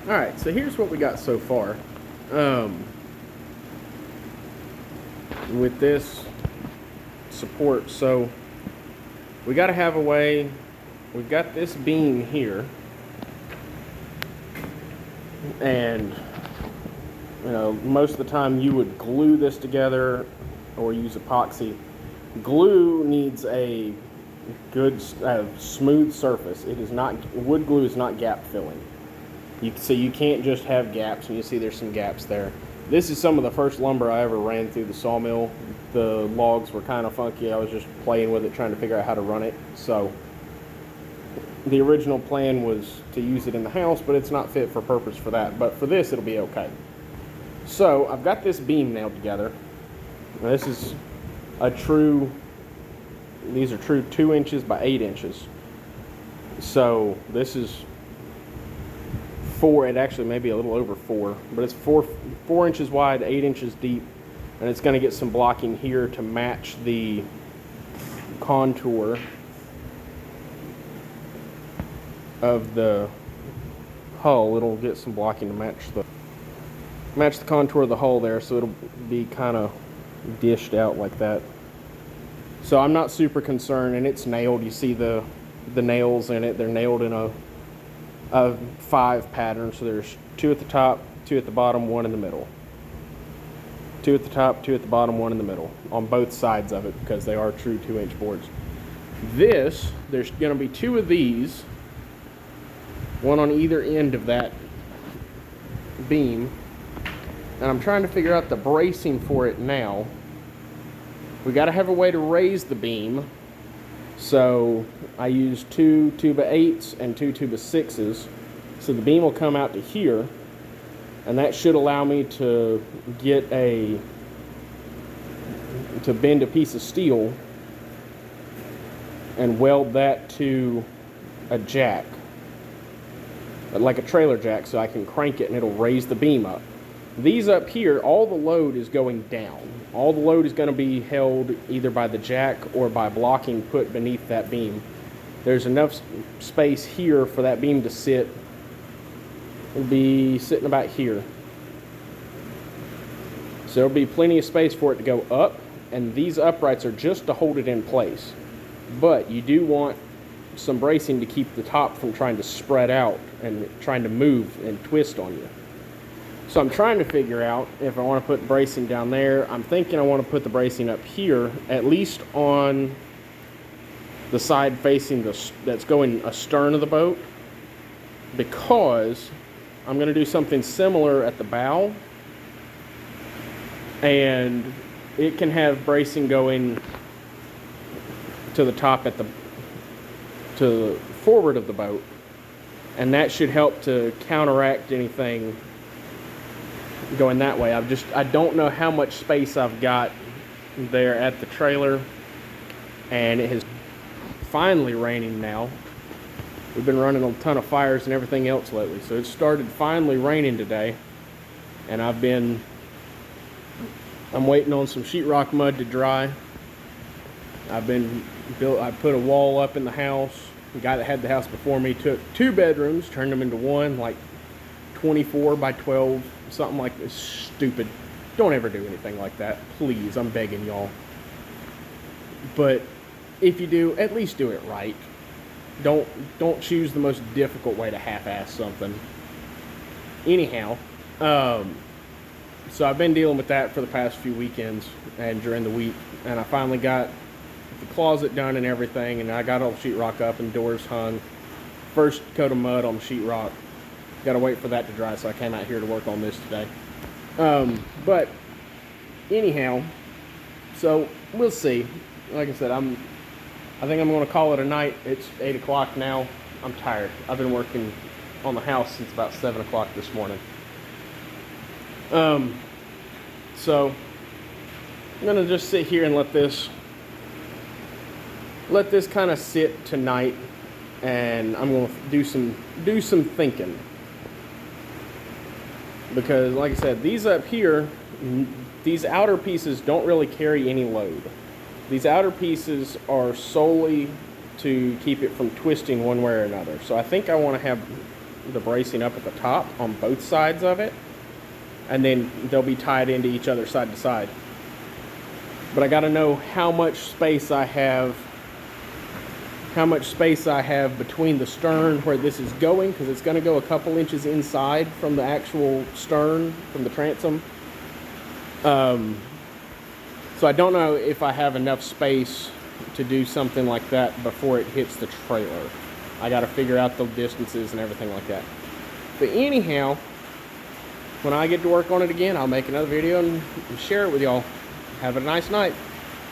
Alright, so here's what we got so far. With this support, so we got to have a way. We've got this beam here, and most of the time you would glue this together or use epoxy. Glue needs a good smooth surface. It is not, wood glue is not gap filling. So you can't just have gaps, and you see there's some gaps there. This is some of the first lumber I ever ran through the sawmill. The logs were kind of funky. I was just playing with it, trying to figure out how to run it. So the original plan was to use it in the house, but it's not fit for purpose for that. But for this, it'll be okay. So I've got this beam nailed together. Now, this is these are true 2 inches by 8 inches. So this is 4, it actually may be a little over 4, but it's 4 inches wide, 8 inches deep, and it's going to get some blocking here to match the contour of the hull. It'll get some blocking to match the contour of the hull there, so it'll be kind of dished out like that. So I'm not super concerned, and it's nailed. You see the nails in it. They're nailed in a 5 pattern, so there's 2 at the top, 2 at the bottom, 1 in the middle. 2 at the top, 2 at the bottom, 1 in the middle on both sides of it, because they are true 2-inch boards. There's going to be 2 of these, one on either end of that beam, and I'm trying to figure out the bracing for it now. We got to have a way to raise the beam, so I use 2 2x8s and 2 2x6s, so the beam will come out to here, and that should allow me to bend a piece of steel and weld that to a jack, like a trailer jack, so I can crank it and it'll raise the beam up. These up here, all the load is going down. All the load is going to be held either by the jack or by blocking put beneath that beam. There's enough space here for that beam to sit. It'll be sitting about here. So there'll be plenty of space for it to go up, and these uprights are just to hold it in place. But you do want some bracing to keep the top from trying to spread out and trying to move and twist on you. So I'm trying to figure out if I want to put bracing down there. I'm thinking I want to put the bracing up here, at least on the side facing that's going astern of the boat, because I'm going to do something similar at the bow, and it can have bracing going to the top to forward of the boat, and that should help to counteract anything going that way. I don't know how much space I've got there at the trailer, and it is finally raining now. We've been running a ton of fires and everything else lately, so it started finally raining today, and I'm waiting on some sheetrock mud to dry. I put a wall up in the house. The guy that had the house before me took 2 bedrooms, turned them into one, like 24 by 12, something like this. Stupid. Don't ever do anything like that, please. I'm begging y'all. But if you do, at least do it right. Don't choose the most difficult way to half-ass something. Anyhow, so I've been dealing with that for the past few weekends and during the week, and I finally got the closet done and everything, and I got all the sheetrock up and doors hung. First coat of mud on the sheetrock. Got to wait for that to dry, so I came out here to work on this today. But anyhow, so we'll see. Like I said, I think I'm going to call it a night. It's 8 o'clock now. I'm tired. I've been working on the house since about 7 o'clock this morning. So I'm going to just sit here and let this kind of sit tonight, and I'm going to do some thinking. Because, like I said, these up here, these outer pieces don't really carry any load. These outer pieces are solely to keep it from twisting one way or another. So I think I want to have the bracing up at the top on both sides of it, and then they'll be tied into each other side to side. But I got to know how much space I have between the stern where this is going, because it's going to go a couple inches inside from the actual stern, from the transom. So I don't know if I have enough space to do something like that before it hits the trailer. I got to figure out the distances and everything like that. But anyhow, when I get to work on it again, I'll make another video and share it with y'all. Have a nice night.